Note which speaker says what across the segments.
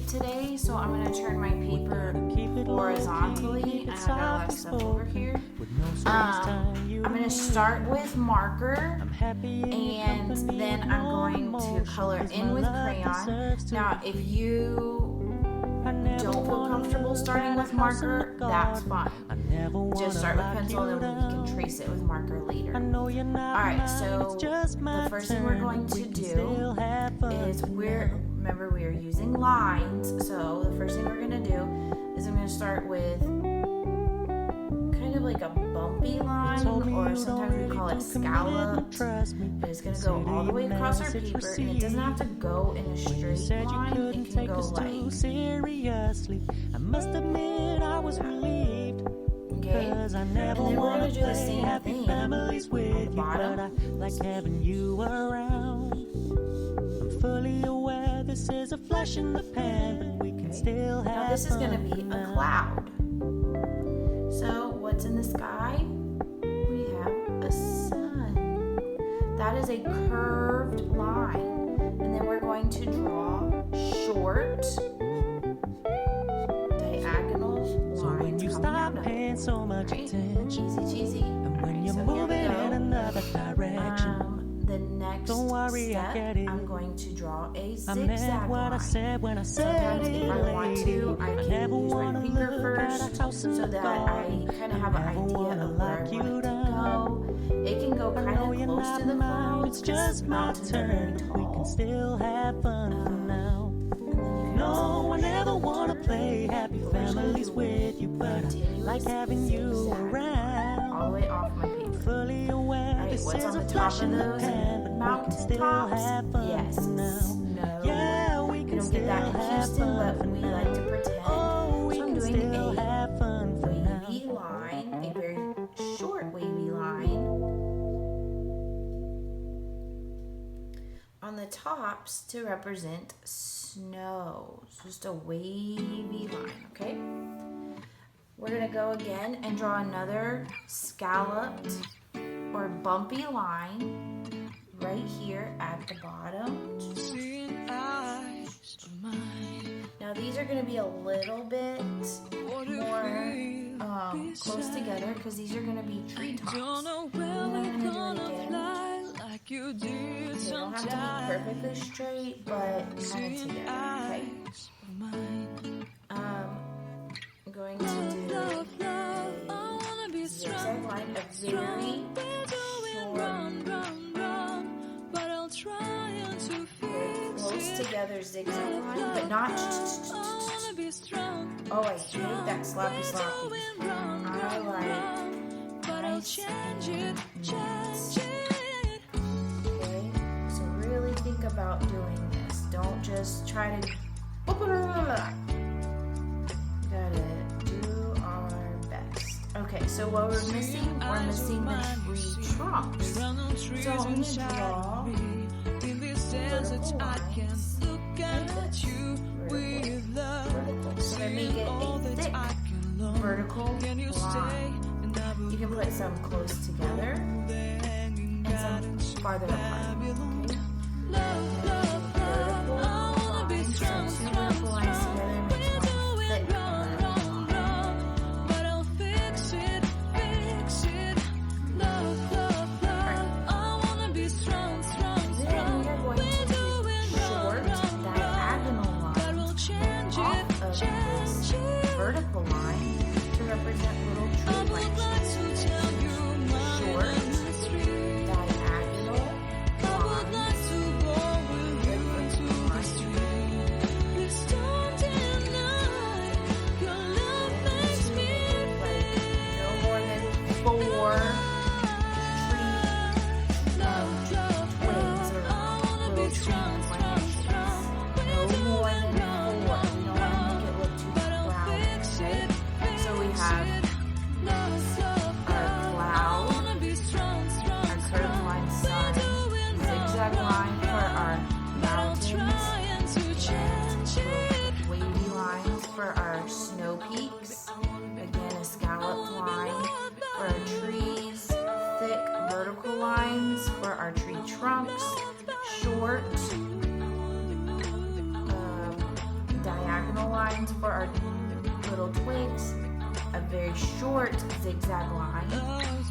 Speaker 1: today, so I'm going to turn my paper horizontally, and I've got a lot of stuff over here. I'm going to start with marker, and then I'm going to color in with crayon. Now, if you don't feel comfortable starting with marker, that's fine. Just start with pencil, and then we can trace it with marker later. Alright, so the first thing we're going to do is remember we are using lines, so the first thing we're going to do is I'm going to start with kind of like a bumpy line, or sometimes we call it scalloped. But it's going to go all the way across our paper, and it doesn't have to go in a straight line, it can go like
Speaker 2: I must admit I was relieved.
Speaker 1: okay, and then we're going to do the same thing on the bottom.
Speaker 2: Like having you around. I'm fully aware this is a flash in the pan, but we can still have
Speaker 1: now this is going to be a cloud. So what's in the sky? We have a sun. That is a curved line. And then we're going to draw short diagonal lines.
Speaker 2: So when you stop paying so much attention,
Speaker 1: Easy cheesy.
Speaker 2: and when you're moving in another direction,
Speaker 1: The next
Speaker 2: don't worry,
Speaker 1: step,
Speaker 2: I get it.
Speaker 1: I'm going to draw a
Speaker 2: I
Speaker 1: zigzag
Speaker 2: meant what I
Speaker 1: line.
Speaker 2: said when I said
Speaker 1: Sometimes
Speaker 2: it,
Speaker 1: if I want to, I can
Speaker 2: never
Speaker 1: use my
Speaker 2: wanna
Speaker 1: finger
Speaker 2: look at a
Speaker 1: first
Speaker 2: house in
Speaker 1: so
Speaker 2: the
Speaker 1: that I
Speaker 2: garden.
Speaker 1: kind of have an
Speaker 2: Never
Speaker 1: idea
Speaker 2: wanna
Speaker 1: of where I
Speaker 2: lock
Speaker 1: want
Speaker 2: you
Speaker 1: it to
Speaker 2: down.
Speaker 1: go. It can go
Speaker 2: I
Speaker 1: kind
Speaker 2: know
Speaker 1: of
Speaker 2: you're
Speaker 1: close
Speaker 2: not
Speaker 1: to the
Speaker 2: mine,
Speaker 1: clouds.
Speaker 2: it's just my
Speaker 1: mountains are very
Speaker 2: turn. We
Speaker 1: tall.
Speaker 2: can still have fun for now.
Speaker 1: And then you can
Speaker 2: No,
Speaker 1: also
Speaker 2: I never wanna play happy families with you, but I like having you
Speaker 1: zigzag
Speaker 2: around.
Speaker 1: all the way off my paper.
Speaker 2: Fully aware
Speaker 1: Alright,
Speaker 2: this
Speaker 1: what's
Speaker 2: is
Speaker 1: on
Speaker 2: a
Speaker 1: the top
Speaker 2: flash
Speaker 1: of
Speaker 2: in the
Speaker 1: those
Speaker 2: pan, but we can
Speaker 1: mountain
Speaker 2: still
Speaker 1: tops?
Speaker 2: have fun
Speaker 1: Yes,
Speaker 2: for now.
Speaker 1: snow.
Speaker 2: Yeah, we
Speaker 1: We
Speaker 2: can
Speaker 1: don't
Speaker 2: still
Speaker 1: get that in
Speaker 2: have
Speaker 1: Houston,
Speaker 2: fun
Speaker 1: but
Speaker 2: for
Speaker 1: we
Speaker 2: now.
Speaker 1: like to pretend.
Speaker 2: Oh, we
Speaker 1: So I'm
Speaker 2: can
Speaker 1: doing
Speaker 2: still
Speaker 1: a
Speaker 2: have fun for now.
Speaker 1: wavy line, a very short wavy line on the tops to represent snow. It's just a wavy line, okay? We're gonna go again and draw another scalloped or bumpy line right here at the bottom. Now these are gonna be a little bit more close together because these are gonna be treetops. And then I'm gonna do it again. They don't have to be perfectly straight, but kind of together, okay? I'm going to do a zigzag line, a very short, close together zigzag line, but not. Oh, I hate that sloppy. I like nice and neat. Okay, so really think about doing this. Don't just try to. Gotta do our best. Okay, so what we're missing the tree trunks. So I'm gonna draw vertical lines. Vertical. So I make it a thick vertical line. You can put some close together and some farther apart. Okay? Vertical lines. So two vertical lines together makes one thick vertical line. Then we are going to do short diagonal lines off of this vertical line to represent little tree branches. Short diagonal lines no more than 4 tree twigs or little tree branches. No more than 4. We don't want to make it look too crowded, okay? So we have our cloud, our curved line sun, zigzag line for our mountains, and wavy lines for our snow peaks. Again, a scalloped line for our trees, thick vertical lines for our tree trunks, short diagonal lines for our little twigs, a very short zigzag line.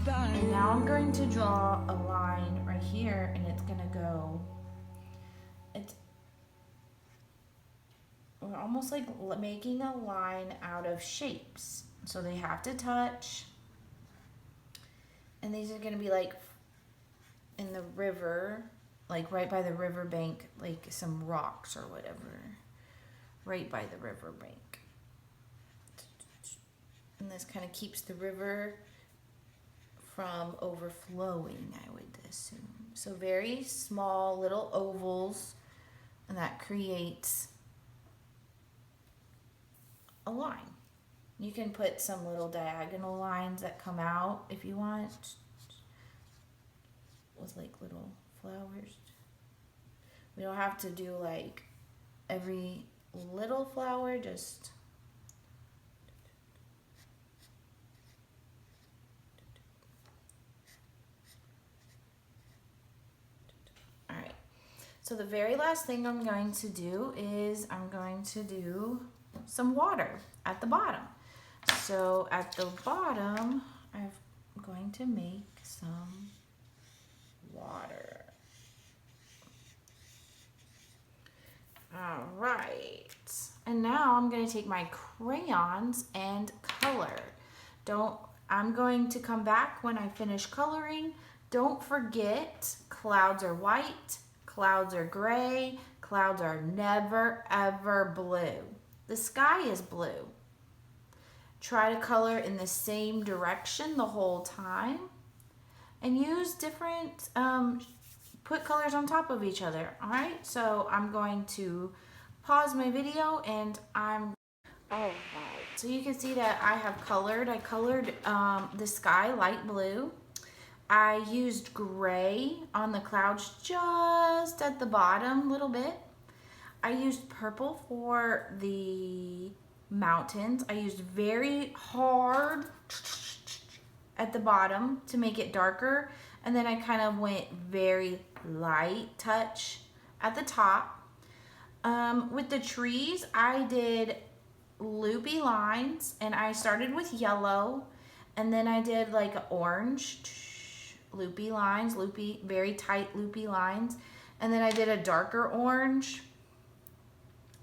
Speaker 1: And now I'm going to draw a line right here, and it's gonna go, we're almost like making a line out of shapes. So they have to touch. And these are gonna be like in the river, like right by the riverbank, like some rocks or whatever, right by the riverbank. And this kind of keeps the river from overflowing, I would assume. So very small little ovals, and that creates a line. You can put some little diagonal lines that come out if you want, with like little flowers. We don't have to do like every little flower, just all right. So the very last thing I'm going to do is I'm going to do some water at the bottom. So at the bottom, I'm going to make some water. All right. And now I'm going to take my crayons and color. I'm going to come back when I finish coloring. Don't forget, clouds are white, clouds are gray, clouds are never ever blue. The sky is blue. Try to color in the same direction the whole time, and use different, put colors on top of each other. All right, so I'm going to pause my video, and all right, so you can see that I have colored. I colored the sky light blue. I used gray on the clouds just at the bottom a little bit. I used purple for the mountains. I used very hard at the bottom to make it darker, and then I kind of went very light touch at the top. With the trees, I did loopy lines, and I started with yellow, and then I did like orange loopy lines, very tight loopy lines, and then I did a darker orange.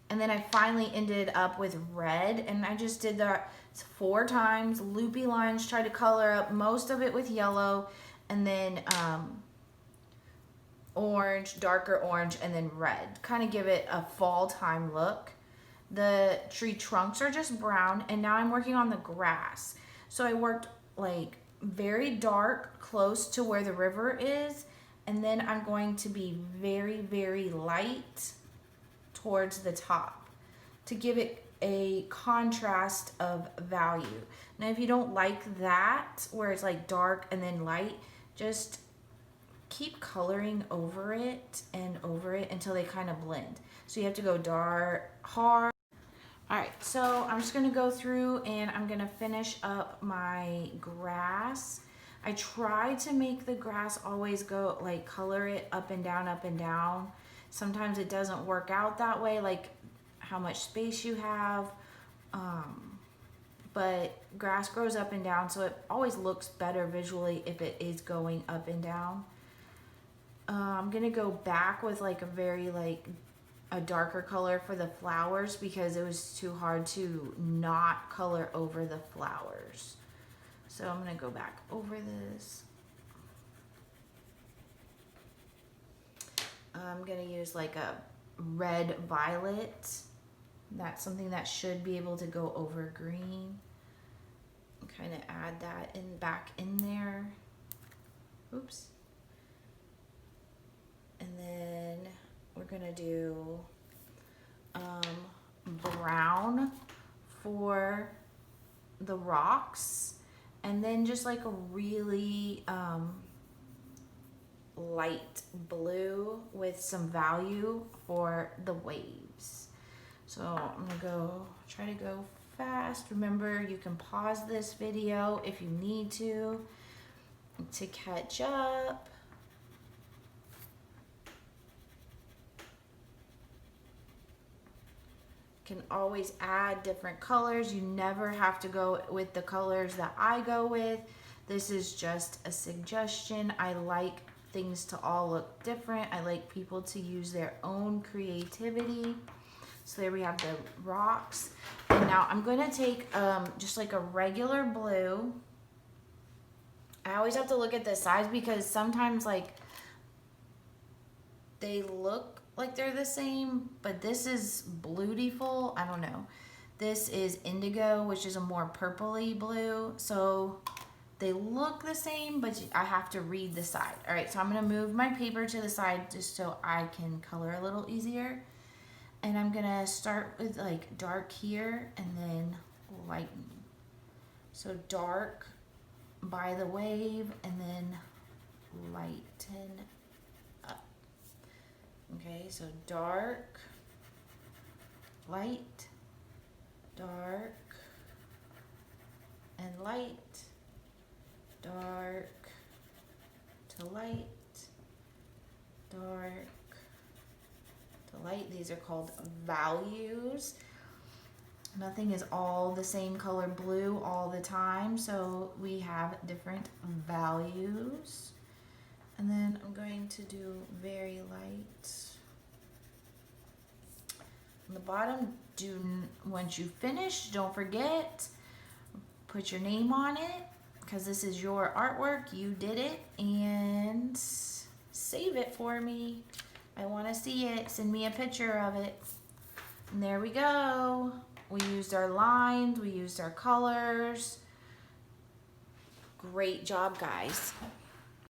Speaker 1: And then I finally ended up with red, and I just did that 4 times, loopy lines, try to color up most of it with yellow, and then orange, darker orange, and then red. Kind of give it a fall time look. The tree trunks are just brown, and now I'm working on the grass. So I worked like very dark close to where the river is, and then I'm going to be very, very light towards the top to give it a contrast of value. Now, if you don't like that, where it's like dark and then light, just keep coloring over it and over it until they kind of blend. So you have to go dark, hard. All right, so I'm just gonna go through and I'm gonna finish up my grass. I try to make the grass always go, like color it up and down, up and down. Sometimes it doesn't work out that way, like how much space you have. But grass grows up and down, so it always looks better visually if it is going up and down. I'm gonna go back with like a darker color for the flowers because it was too hard to not color over the flowers. So I'm gonna go back over this. I'm gonna use like a red violet. That's something that should be able to go over green. Kind of add that back in there. Oops. And then we're gonna do brown for the rocks, and then just like a really light blue with some value for the waves. So I'm gonna try to go fast. Remember, you can pause this video if you need to catch up. can always add different colors. You never have to go with the colors that I go with. This is just a suggestion. I like things to all look different. I like people to use their own creativity. So there we have the rocks. And now I'm going to take just like a regular blue. I always have to look at the size because sometimes like they look like they're the same, but this is Bluetiful. I don't know. This is Indigo, which is a more purpley blue. So they look the same, but I have to read the side. All right, so I'm gonna move my paper to the side just so I can color a little easier. And I'm gonna start with like dark here and then lighten. So dark by the wave and then lighten up. Okay, so dark, light, dark, and light, dark to light, dark to light. These are called values. Nothing is all the same color blue all the time, so we have different values. And then I'm going to do very light. On the bottom, once you finish, don't forget, put your name on it, because this is your artwork, you did it, and save it for me. I want to see it. Send me a picture of it. And there we go. We used our lines, we used our colors. Great job, guys.